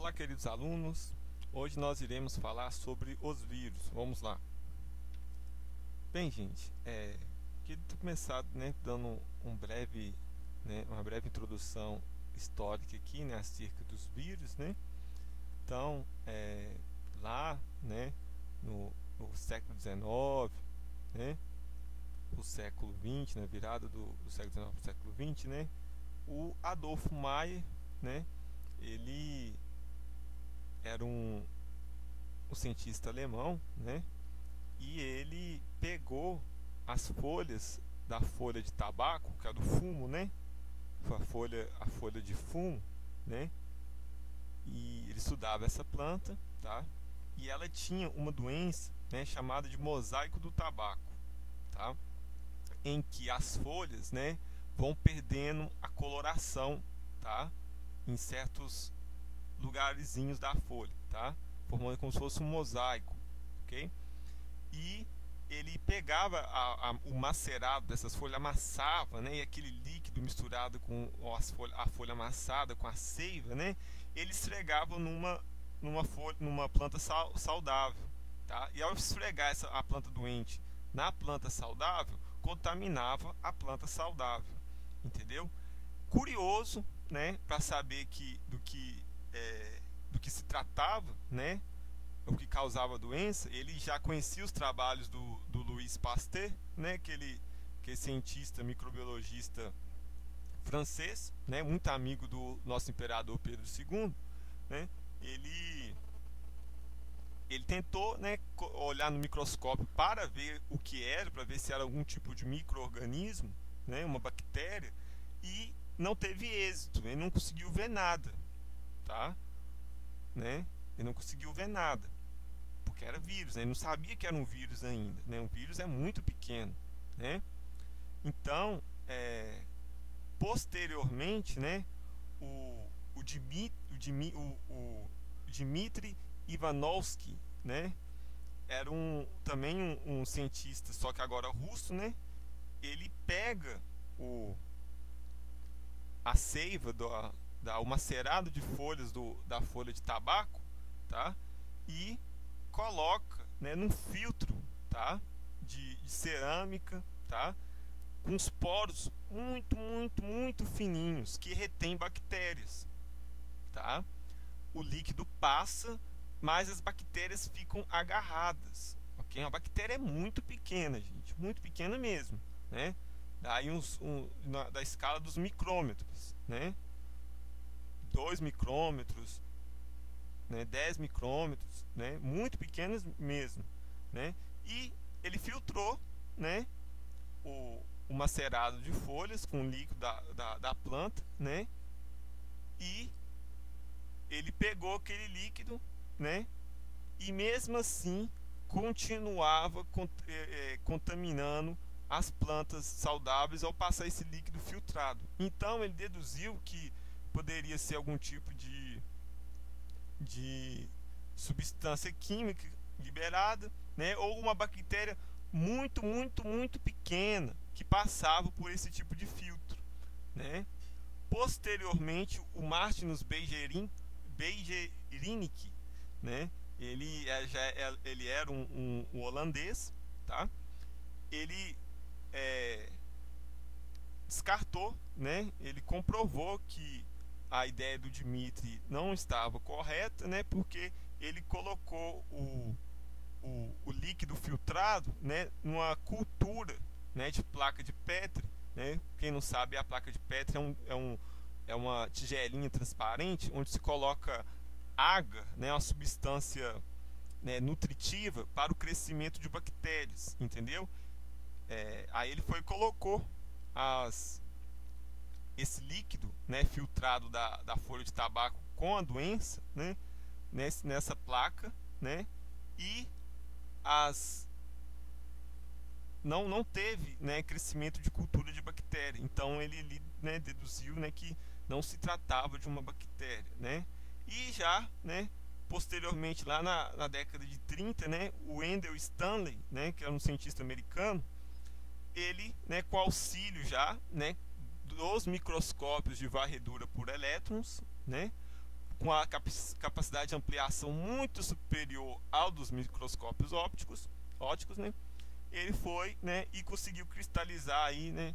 Olá, queridos alunos. Hoje nós iremos falar sobre os vírus. Vamos lá. Bem, gente, queria começar, dando uma breve introdução histórica aqui, acerca dos vírus, Então, lá, no século XIX, o século XX, na virada do século XIX para o século XX, o Adolfo Meyer, ele era um cientista alemão, e ele pegou as folhas da folha de tabaco, que é do fumo, a folha de fumo, e ele estudava essa planta, tá? E ela tinha uma doença, chamada de mosaico do tabaco, tá? Em que as folhas, vão perdendo a coloração, tá? Em certos lugarzinhos da folha, tá? Formando como se fosse um mosaico, ok? E ele pegava o macerado dessas folhas, amassava, e aquele líquido misturado com a folha amassada com a seiva, ele esfregava numa planta saudável, tá? E ao esfregar a planta doente na planta saudável, contaminava a planta saudável, entendeu? Curioso, para saber do que se tratava, o que causava a doença. Ele já conhecia os trabalhos do Louis Pasteur, que é cientista microbiologista francês, muito amigo do nosso imperador Pedro II, Ele tentou, olhar no microscópio para ver o que era, para ver se era algum tipo de micro-organismo, uma bactéria, e não teve êxito. Ele não conseguiu ver nada, tá? Ele não conseguiu ver nada, porque era vírus, ele não sabia que era um vírus ainda, um vírus é muito pequeno, Então, posteriormente, o Dmitry Ivanovsky, era também um cientista, só que agora russo, ele pega a seiva o macerado de folhas da folha de tabaco, tá? E coloca, num filtro, tá? de cerâmica, tá? Com os poros muito fininhos que retém bactérias, tá? O líquido passa, mas as bactérias ficam agarradas, ok? A bactéria é muito pequena, gente, muito pequena mesmo, Daí da escala dos micrômetros, 2 micrômetros, 10 micrômetros, muito pequenas mesmo, E ele filtrou, o macerado de folhas com o líquido da planta, E ele pegou aquele líquido, e mesmo assim continuava contaminando as plantas saudáveis ao passar esse líquido filtrado. Então ele deduziu que poderia ser algum tipo de substância química liberada, ou uma bactéria muito pequena que passava por esse tipo de filtro, Posteriormente, o Martinus Beijerinck, ele era um holandês, tá? Ele descartou, ele comprovou que a ideia do Dmitry não estava correta, porque ele colocou o líquido filtrado, numa cultura, de placa de Petri, Quem não sabe, a placa de Petri é uma tigelinha transparente onde se coloca agar, uma substância, nutritiva para o crescimento de bactérias, entendeu? Aí ele colocou esse líquido, filtrado da folha de tabaco com a doença, nessa placa, e não teve, crescimento de cultura de bactéria. Então ele deduziu, que não se tratava de uma bactéria, E já, posteriormente, lá na década de 30, o Wendell Stanley, que era um cientista americano, ele, com auxílio já, dos microscópios de varredura por elétrons, com a capacidade de ampliação muito superior ao dos microscópios ópticos, né? Ele foi, né, e conseguiu cristalizar aí, né,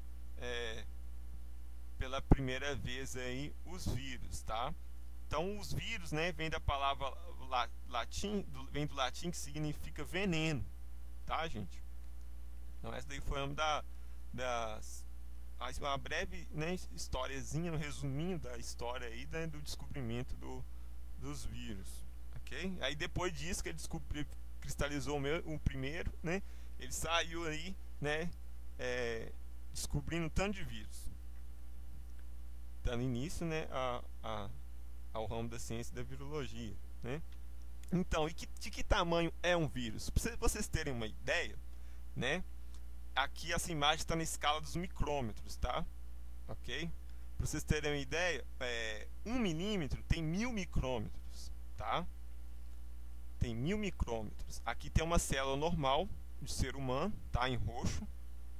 pela primeira vez aí os vírus, tá? Então os vírus, né, vem da palavra vem do latim, que significa veneno, tá, gente? Então essa daí foi uma breve, né, historiazinha, um resuminho da história aí, né, do descobrimento dos vírus, ok? Aí depois disso que ele cristalizou o primeiro, né, ele saiu aí, né, descobrindo um tanto de vírus, dando início, né, ao ramo da ciência da virologia, né? Então, de que tamanho é um vírus? Para vocês terem uma ideia, né? Aqui essa imagem está na escala dos micrômetros, tá? Ok? Para vocês terem uma ideia, 1 milímetro tem 1000 micrômetros, tá? Tem 1000 micrômetros. Aqui tem uma célula normal de ser humano, tá? Em roxo,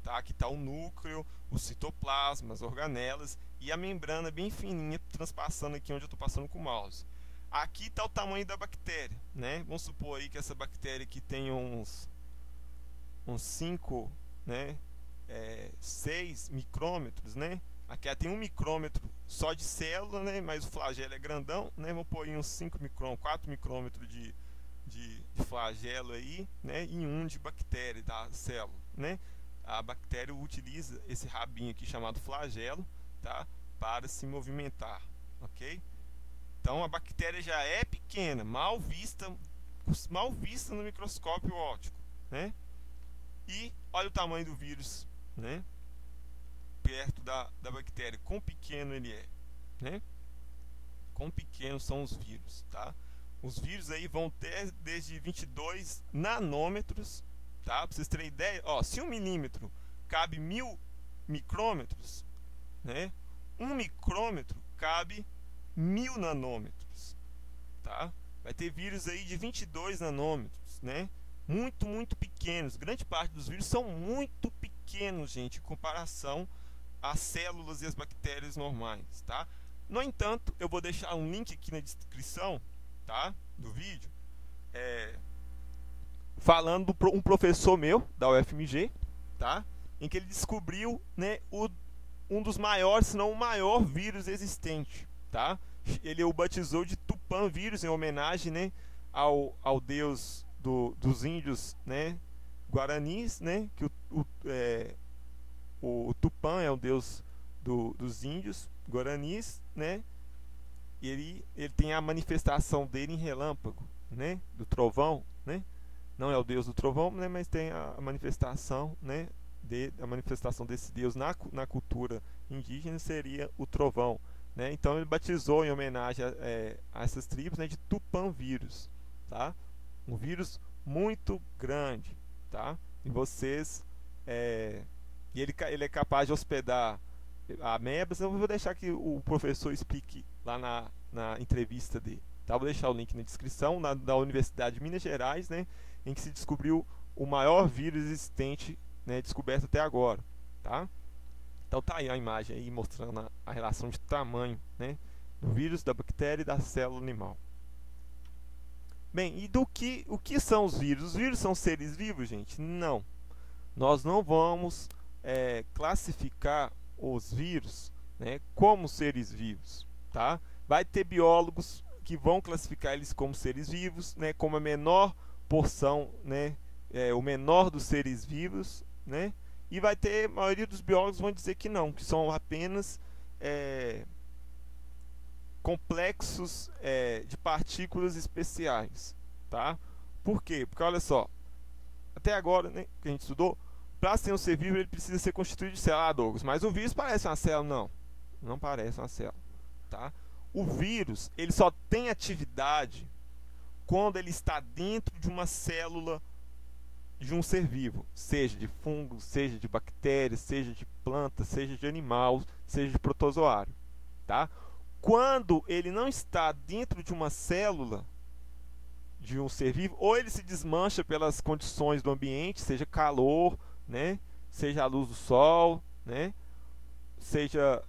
tá? Aqui está o núcleo, o citoplasma, as organelas e a membrana bem fininha transpassando aqui onde eu estou passando com o mouse. Aqui está o tamanho da bactéria, né? Vamos supor aí que essa bactéria aqui tem uns 5, né, 6 micrômetros, né? Aqui ela tem 1 micrômetro só de célula, né? Mas o flagelo é grandão, né? Vamos pôr aí uns 5 micrômetros, 4 micrômetros de flagelo aí, né? E 1 de bactéria da célula, né? A bactéria utiliza esse rabinho aqui chamado flagelo, tá? Para se movimentar, ok? Então a bactéria já é pequena, mal vista no microscópio óptico, né? E olha o tamanho do vírus, né? Perto da bactéria, quão pequeno ele é, né? Quão pequenos são os vírus, tá? Os vírus aí vão ter desde 22 nanômetros, tá? Para vocês terem ideia, ó, se 1 milímetro cabe 1000 micrômetros, né? 1 micrômetro cabe 1000 nanômetros, tá? Vai ter vírus aí de 22 nanômetros, né? Muito pequenos. Grande parte dos vírus são muito pequenos, gente, em comparação às células e às bactérias normais, tá? No entanto, eu vou deixar um link aqui na descrição, tá, do vídeo, falando um professor meu da UFMG, tá, em que ele descobriu, né, um dos maiores, se não o maior vírus existente, tá? Ele o batizou de Tupã vírus, em homenagem, né, ao deus dos índios, né, guaranis, né, que o Tupã é o deus dos índios guaranis, né, e ele tem a manifestação dele em relâmpago, né, do trovão, né, não é o deus do trovão, né, mas tem a manifestação, né, a manifestação desse deus na cultura indígena seria o trovão, né? Então ele batizou em homenagem a essas tribos, né, de Tupã vírus, tá? Um vírus muito grande, tá? E vocês e ele é capaz de hospedar amebas. Eu vou deixar que o professor explique lá na entrevista dele, tá? Vou deixar o link na descrição, da Universidade de Minas Gerais, né, em que se descobriu o maior vírus existente, né, descoberto até agora, tá? Então tá aí a imagem aí mostrando a relação de tamanho, né, do vírus, da bactéria e da célula animal. Bem, e o que são os vírus? Os vírus são seres vivos, gente? Não. Nós não vamos classificar os vírus, né, como seres vivos, tá? Vai ter biólogos que vão classificar eles como seres vivos, né, como a menor porção, né, o menor dos seres vivos, né? E vai ter, a maioria dos biólogos vão dizer que não, que são apenas complexos de partículas especiais, tá? Por quê? Porque olha só, até agora, né, que a gente estudou, para ser um ser vivo ele precisa ser constituído de célula, Douglas, mas o vírus parece uma célula? Não parece uma célula, tá? O vírus, ele só tem atividade quando ele está dentro de uma célula de um ser vivo, seja de fungo, seja de bactéria, seja de planta, seja de animal, seja de protozoário, tá? Quando ele não está dentro de uma célula de um ser vivo, ou ele se desmancha pelas condições do ambiente, seja calor, né, seja a luz do sol, né, seja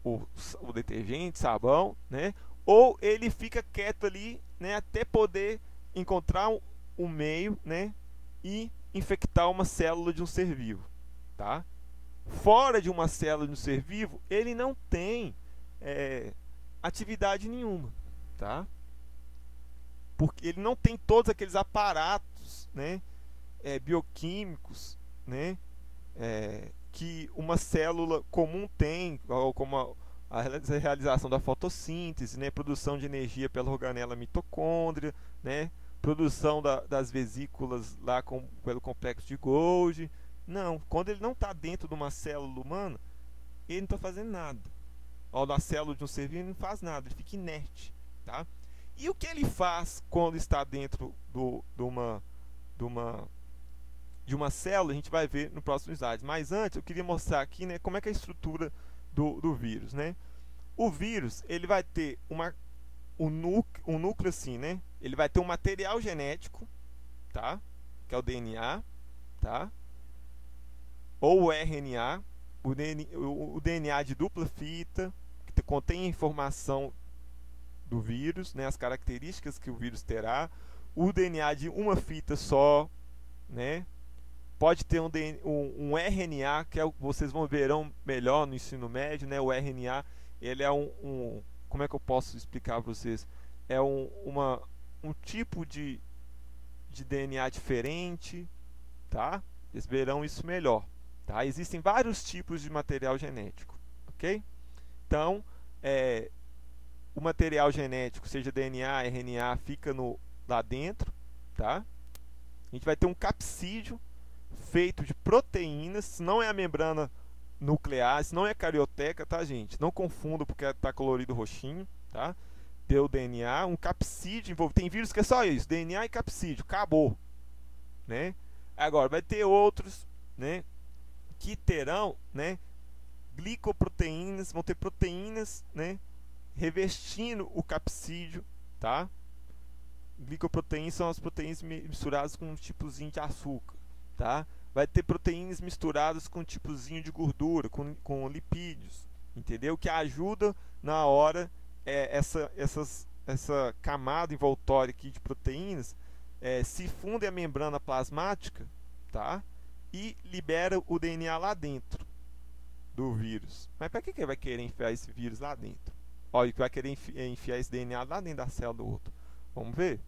o detergente, sabão, né, ou ele fica quieto ali, né, até poder encontrar um meio, né, e infectar uma célula de um ser vivo, tá? Fora de uma célula de um ser vivo, ele não tem atividade nenhuma, tá? Porque ele não tem todos aqueles aparatos, né, bioquímicos, né, que uma célula comum tem, como a realização da fotossíntese, né, produção de energia pela organela mitocôndria, né, produção das vesículas lá pelo complexo de Golgi. Não, quando ele não está dentro de uma célula humana, ele não está fazendo nada. Ou na célula de um ser vivo, ele não faz nada, ele fica inerte, tá? E o que ele faz quando está dentro de uma célula, a gente vai ver no próximo slide. Mas antes, eu queria mostrar aqui, né, como é que é a estrutura do vírus, né? O vírus, ele vai ter um núcleo assim, né? Ele vai ter um material genético, tá? Que é o DNA, tá? Ou o RNA, o DNA de dupla fita, que contém a informação do vírus, né? As características que o vírus terá. O DNA de uma fita só, né? Pode ter um RNA, que vocês verão melhor no ensino médio, né? O RNA, ele é como é que eu posso explicar para vocês? É um tipo de DNA diferente, tá? Vocês verão isso melhor, tá? Existem vários tipos de material genético, ok? Então, o material genético, seja DNA, RNA, fica lá dentro, tá? A gente vai ter um capsídeo feito de proteínas, não é a membrana nuclear, não é carioteca, tá, gente? Não confunda porque está colorido roxinho, tá? Deu DNA, um capsídeo envolvido. Tem vírus que é só isso, DNA e capsídeo, acabou, né? Agora vai ter outros, né, que terão, né, glicoproteínas, vão ter proteínas, né, revestindo o capsídeo, tá? Glicoproteínas são as proteínas misturadas com um tipozinho de açúcar, tá? Vai ter proteínas misturadas com um tipozinho de gordura, com lipídios, entendeu? Que ajuda na hora essa camada envoltória aqui de proteínas se funde a membrana plasmática, tá? E libera o DNA lá dentro do vírus. Mas para que vai querer enfiar esse vírus lá dentro? Olha, que vai querer enfiar esse DNA lá dentro da célula do outro. Vamos ver?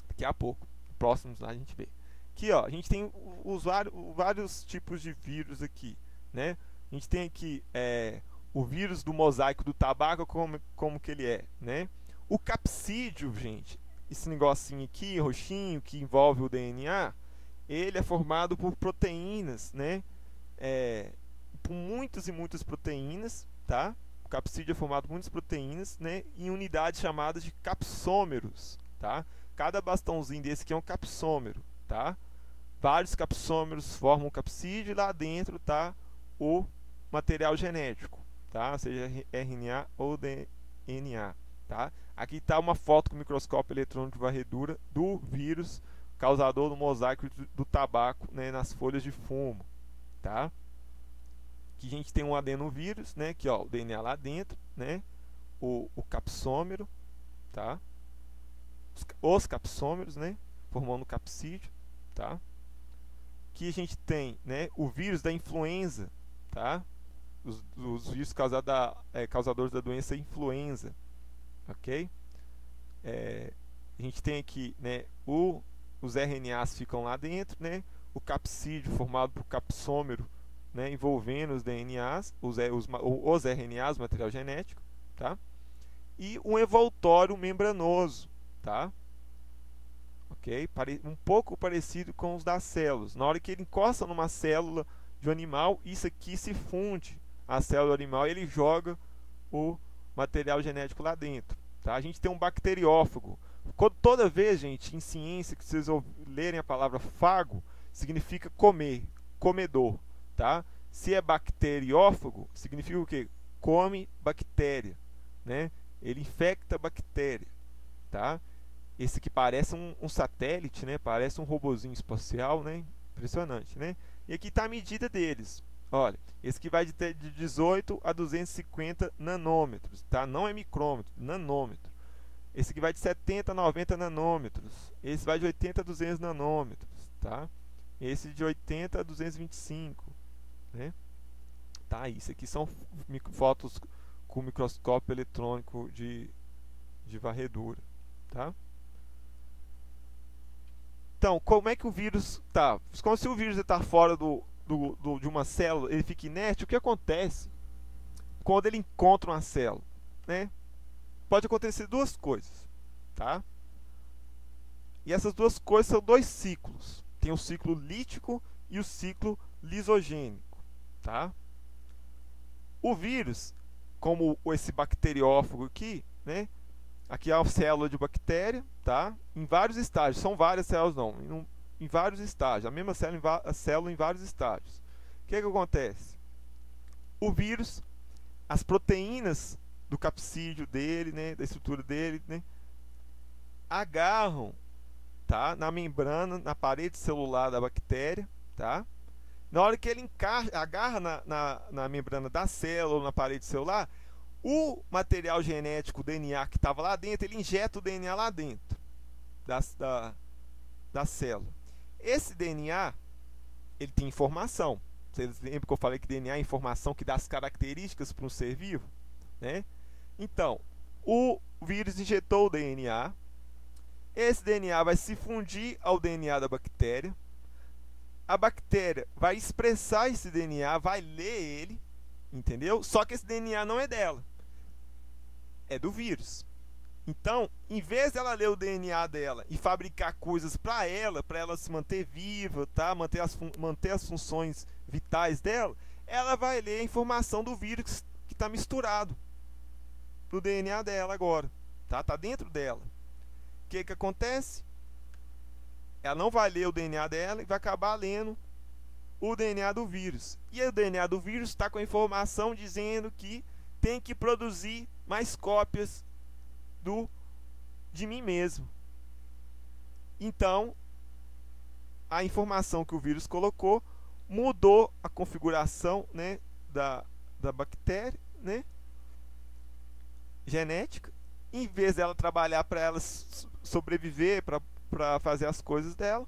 Daqui a pouco. Próximos lá a gente vê. Aqui, ó, a gente tem vários tipos de vírus aqui, né? A gente tem aqui o vírus do mosaico do tabaco, como que ele é, né? O capsídeo, gente, esse negocinho aqui, roxinho, que envolve o DNA, ele é formado por proteínas, né? Por muitas e muitas proteínas, tá? O capsídeo é formado por muitas proteínas, né? Em unidades chamadas de capsômeros, tá? Cada bastãozinho desse aqui é um capsômero, tá? Vários capsômeros formam o capsídeo e lá dentro tá o material genético, tá? Seja RNA ou DNA, tá? Aqui está uma foto com microscópio eletrônico de varredura do vírus causador do mosaico do tabaco, né, nas folhas de fumo, tá? Aqui a gente tem um adenovírus, né? Que, ó, o DNA lá dentro, né? O capsômero, tá? Os capsômeros, né? Formando o capsídeo, tá? Aqui a gente tem, né, o vírus da influenza, tá? Os vírus causadores da doença influenza, ok? A gente tem aqui, né, os RNAs ficam lá dentro, né? O capsídeo formado por capsômero, né, envolvendo os DNAs, os RNAs, o material genético, tá? E um envoltório membranoso, tá? Ok? Um pouco parecido com os das células. Na hora que ele encosta numa célula de um animal, isso aqui se funde a célula do animal e ele joga o material genético lá dentro, tá? A gente tem um bacteriófago. Toda vez, gente, em ciência, que vocês lerem a palavra fago, significa comer, comedor, tá? Se é bacteriófago, significa o quê? Come bactéria, né? Ele infecta bactéria, tá? Esse que parece um satélite, né? Parece um robozinho espacial, né? Impressionante, né? E aqui está a medida deles. Olha, esse aqui vai de 18 a 250 nanômetros, tá? Não é micrômetro, nanômetro. Esse aqui vai de 70 a 90 nanômetros. Esse vai de 80 a 200 nanômetros, tá? Esse de 80 a 225, né? Tá? Isso aqui são fotos com microscópio eletrônico de varredura, tá? Então, como é que o vírus tá? Como se o vírus está fora de uma célula, ele fica inerte, o que acontece quando ele encontra uma célula, né? Pode acontecer duas coisas, tá? E essas duas coisas são dois ciclos. Tem o ciclo lítico e o ciclo lisogênico, tá? O vírus, como esse bacteriófago aqui, né? Aqui é a célula de bactéria, tá? Em vários estágios, são várias células não, em vários estágios, a mesma célula em vários estágios. O que acontece? O vírus, as proteínas do capsídeo dele, né, da estrutura dele, né, agarram, tá, na membrana, na parede celular da bactéria, tá? Na hora que ele agarra na membrana da célula, na parede celular, o material genético, o DNA que estava lá dentro, ele injeta o DNA lá dentro da célula. Esse DNA, ele tem informação. Vocês lembram que eu falei que DNA é informação que dá as características para um ser vivo, né? Então, o vírus injetou o DNA. Esse DNA vai se fundir ao DNA da bactéria. A bactéria vai expressar esse DNA, vai ler ele, entendeu? Só que esse DNA não é dela, é do vírus. Então, em vez dela ler o DNA dela e fabricar coisas para ela se manter viva, tá? manter as funções vitais dela, ela vai ler a informação do vírus que está misturado no DNA dela agora, tá? Tá dentro dela. O que acontece? Ela não vai ler o DNA dela e vai acabar lendo o DNA do vírus. E o DNA do vírus está com a informação dizendo que tem que produzir mais cópias de mim mesmo. Então, a informação que o vírus colocou mudou a configuração, né, da bactéria, né, genética. Em vez dela trabalhar para ela sobreviver, para fazer as coisas dela,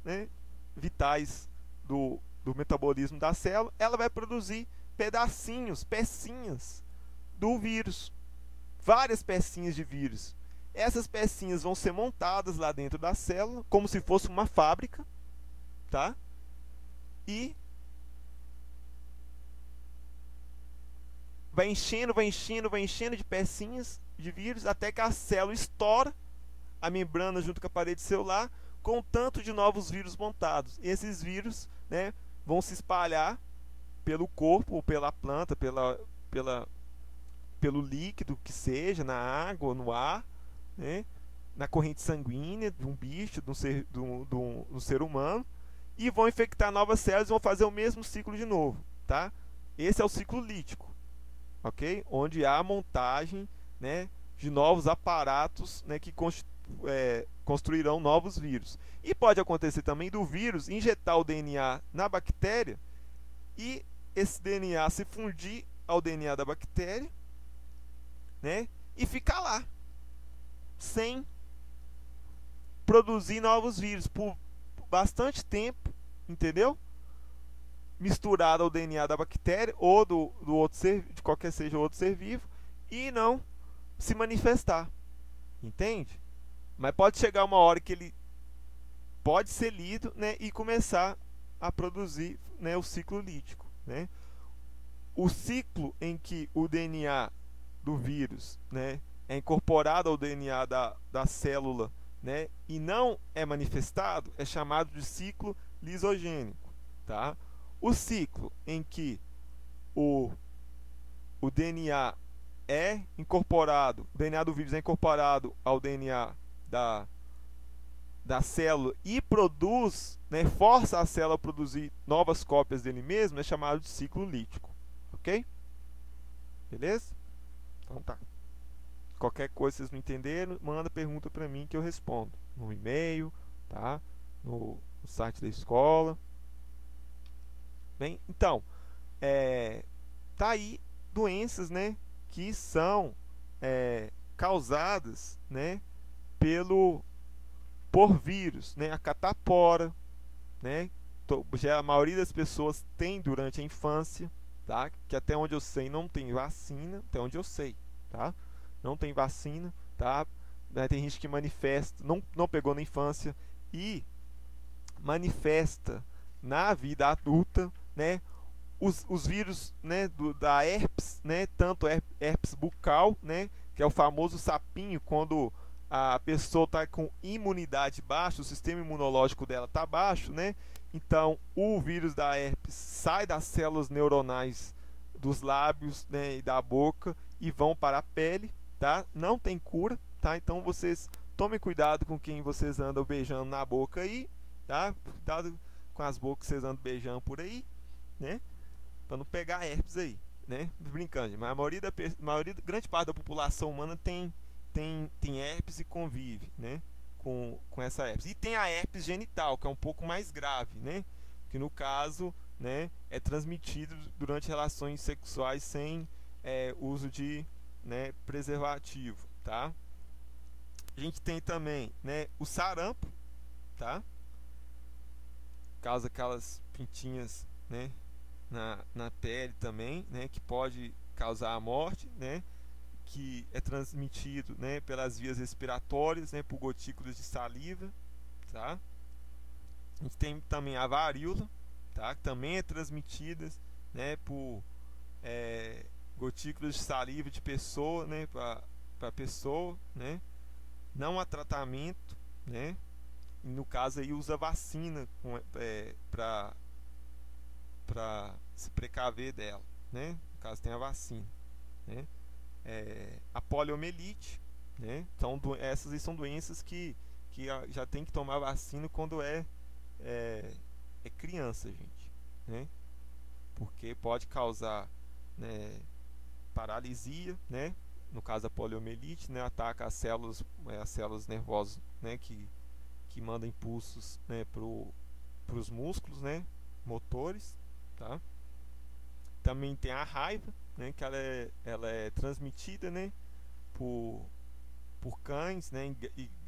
né, vitais do metabolismo da célula, ela vai produzir pedacinhos, pecinhas do vírus, várias pecinhas de vírus. Essas pecinhas vão ser montadas lá dentro da célula, como se fosse uma fábrica, tá? E vai enchendo de pecinhas de vírus até que a célula estoura a membrana junto com a parede celular com um tanto de novos vírus montados. E esses vírus, né, vão se espalhar pelo corpo, ou pela planta, pelo líquido que seja, na água, no ar, né, na corrente sanguínea de um bicho, de um ser humano, e vão infectar novas células e vão fazer o mesmo ciclo de novo, tá? Esse é o ciclo lítico, ok? Onde há a montagem, né, de novos aparatos, né, que construirão novos vírus. E pode acontecer também do vírus injetar o DNA na bactéria e esse DNA se fundir ao DNA da bactéria, né, e ficar lá sem produzir novos vírus por bastante tempo, entendeu? Misturado ao DNA da bactéria ou do outro ser, de qualquer seja o outro ser vivo, e não se manifestar, entende? Mas pode chegar uma hora que ele pode ser lido, né, e começar a produzir, né, o ciclo lítico, né? O ciclo em que o DNA do vírus, né, é incorporado ao DNA da célula, né, e não é manifestado, é chamado de ciclo lisogênico, tá? O ciclo em que o DNA é incorporado, o DNA do vírus é incorporado ao DNA da célula e produz, né, força a célula a produzir novas cópias dele mesmo, é chamado de ciclo lítico, ok? Beleza? Então tá. Qualquer coisa que vocês não entenderam, manda pergunta para mim que eu respondo no e-mail, tá? No site da escola. Bem, então, tá aí doenças, né, que são causadas, né, por vírus, né, a catapora, né, já a maioria das pessoas tem durante a infância, tá, que até onde eu sei não tem vacina, até onde eu sei, tá, não tem vacina, tá, né, tem gente que manifesta, não pegou na infância e manifesta na vida adulta, né, os vírus, né, da herpes, né, tanto herpes bucal, né, que é o famoso sapinho, quando a pessoa está com imunidade baixa, o sistema imunológico dela está baixo, né, então o vírus da herpes sai das células neuronais dos lábios, né, e da boca e vão para a pele, tá? Não tem cura, tá? Então vocês tomem cuidado com quem vocês andam beijando na boca aí, tá? Cuidado com as bocas que vocês andam beijando por aí, né? Para não pegar herpes aí, né? Brincando, mas grande parte da população humana tem herpes e convive, né? Com essa herpes. E tem a herpes genital, que é um pouco mais grave, né? Que no caso, né, é transmitido durante relações sexuais sem uso de, né, preservativo, tá? A gente tem também, né, o sarampo, tá? Causa aquelas pintinhas, né, na pele também, né, que pode causar a morte, né, que é transmitido, né, pelas vias respiratórias, né, por gotículas de saliva, tá? A gente tem também a varíola, tá, que também é transmitida, né, por gotículas de saliva de pessoa, né, para pessoa, né? Não há tratamento, né? E no caso aí usa vacina para se precaver dela, né? No caso tem a vacina, né? A poliomielite, né? Então essas aí são doenças que já tem que tomar vacina quando é criança, gente, né? Porque pode causar, né, paralisia, né? No caso da poliomielite, né, ataca as células nervosas, né, que mandam impulsos, né, para os músculos, né, motores, tá? Também tem a raiva, né, que ela é transmitida, né, por cães, né,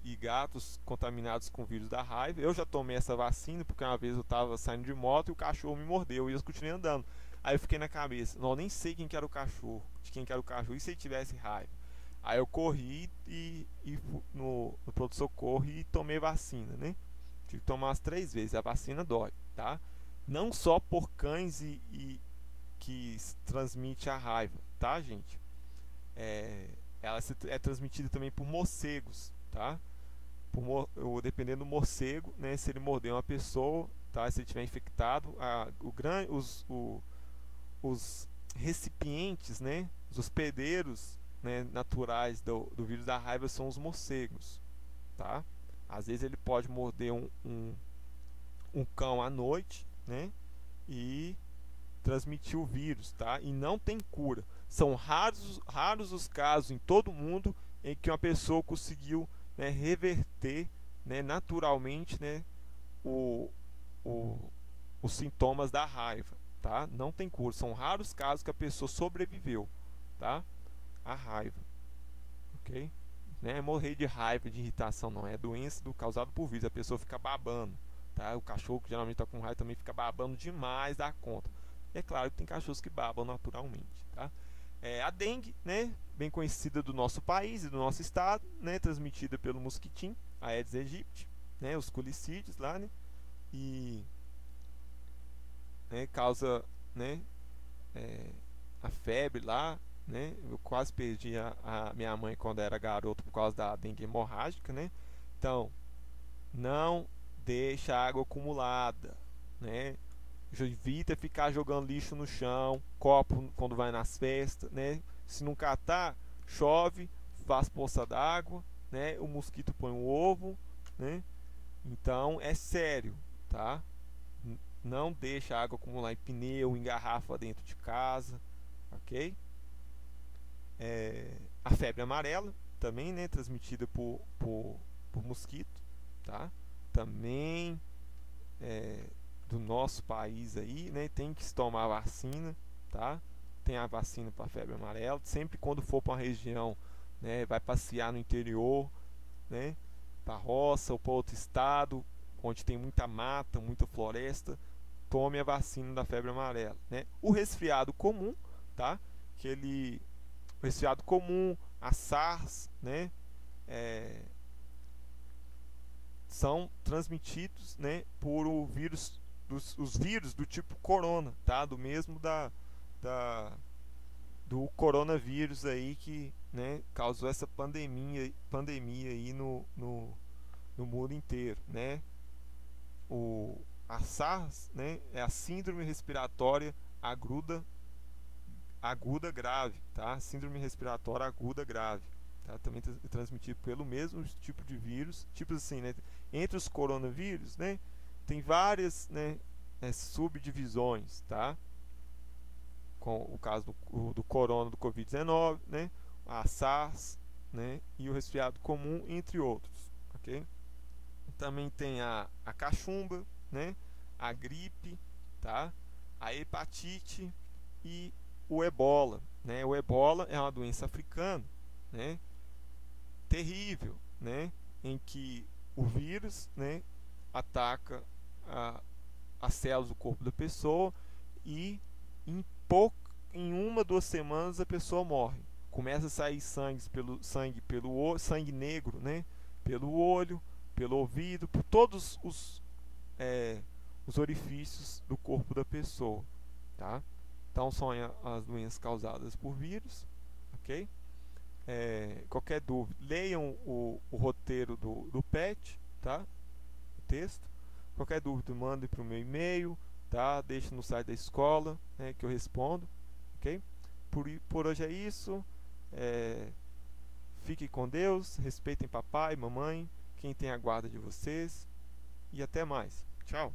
e gatos contaminados com o vírus da raiva. Eu já tomei essa vacina porque uma vez eu estava saindo de moto e o cachorro me mordeu e eu continuei andando. Aí eu fiquei na cabeça, não, nem sei quem que era o cachorro, de quem que era o cachorro, e se ele tivesse raiva? Aí eu corri e no pronto-socorro e tomei vacina, né? Tive que tomar umas 3 vezes, a vacina dói, tá? Não só por cães que transmite a raiva, tá, gente? Ela é transmitida também por morcegos, tá? Dependendo do morcego, né? Se ele morder uma pessoa, tá? Se ele estiver infectado, os recipientes, né? Os hospedeiros, né, naturais do vírus da raiva são os morcegos, tá? Às vezes ele pode morder um cão à noite, né? E transmitir o vírus, tá? E não tem cura. São raros os casos em todo o mundo em que uma pessoa conseguiu, né, reverter, né, naturalmente, né, os sintomas da raiva, tá? Não tem cura. São raros casos que a pessoa sobreviveu, tá? A raiva, ok? Não é morrer de raiva, de irritação, não. É doença causada por vírus. A pessoa fica babando, tá? O cachorro que geralmente está com raiva também fica babando demais da conta. É claro que tem cachorros que babam naturalmente, tá? A dengue, né, bem conhecida do nosso país e do nosso estado, né, transmitida pelo mosquitim, a Aedes aegypti, né, os culicídeos lá, né, e causa, né, a febre lá, né, eu quase perdi a minha mãe quando era garoto por causa da dengue hemorrágica, né. Então, não deixa água acumulada, né. Evita ficar jogando lixo no chão, copo quando vai nas festas, né? Se não catar, chove, faz poça d'água, né? O mosquito põe um ovo, né? Então é sério, tá? Não deixa a água acumular em pneu, em garrafa dentro de casa, ok? A febre amarela também, né? Transmitida por mosquito, tá? Também do nosso país aí, né, tem que se tomar a vacina, tá? Tem a vacina para febre amarela. Sempre quando for para uma região, né, vai passear no interior, né, para roça ou para outro estado, onde tem muita mata, muita floresta, tome a vacina da febre amarela, né? O resfriado comum, tá? O resfriado comum, a SARS, né? São transmitidos, né, por o vírus, os vírus do tipo corona, tá? Do mesmo do coronavírus aí que, né, causou essa pandemia aí no mundo inteiro, né? A SARS, né, é a síndrome respiratória aguda grave, tá? Síndrome respiratória aguda grave, tá? Também transmitido pelo mesmo tipo de vírus, tipo assim, né? Entre os coronavírus, né, tem várias, né, subdivisões, tá? Com o caso do corona, do Covid-19, né, a SARS, né, e o resfriado comum, entre outros, ok? Também tem a cachumba, né, a gripe, tá? A hepatite e o ebola, né? O ebola é uma doença africana, né, terrível, né, em que o vírus, né, ataca as células do corpo da pessoa e em 1, 2 semanas a pessoa morre. Começa a sair sangue negro, né, pelo olho, pelo ouvido, por todos os orifícios do corpo da pessoa, tá? Então são as doenças causadas por vírus, ok? Qualquer dúvida, leiam o roteiro do PET, tá? O texto. Qualquer dúvida, mande para o meu e-mail, tá? Deixe no site da escola, né, que eu respondo, ok? Por hoje é isso. Fiquem com Deus, respeitem papai, mamãe, quem tem a guarda de vocês, e até mais. Tchau!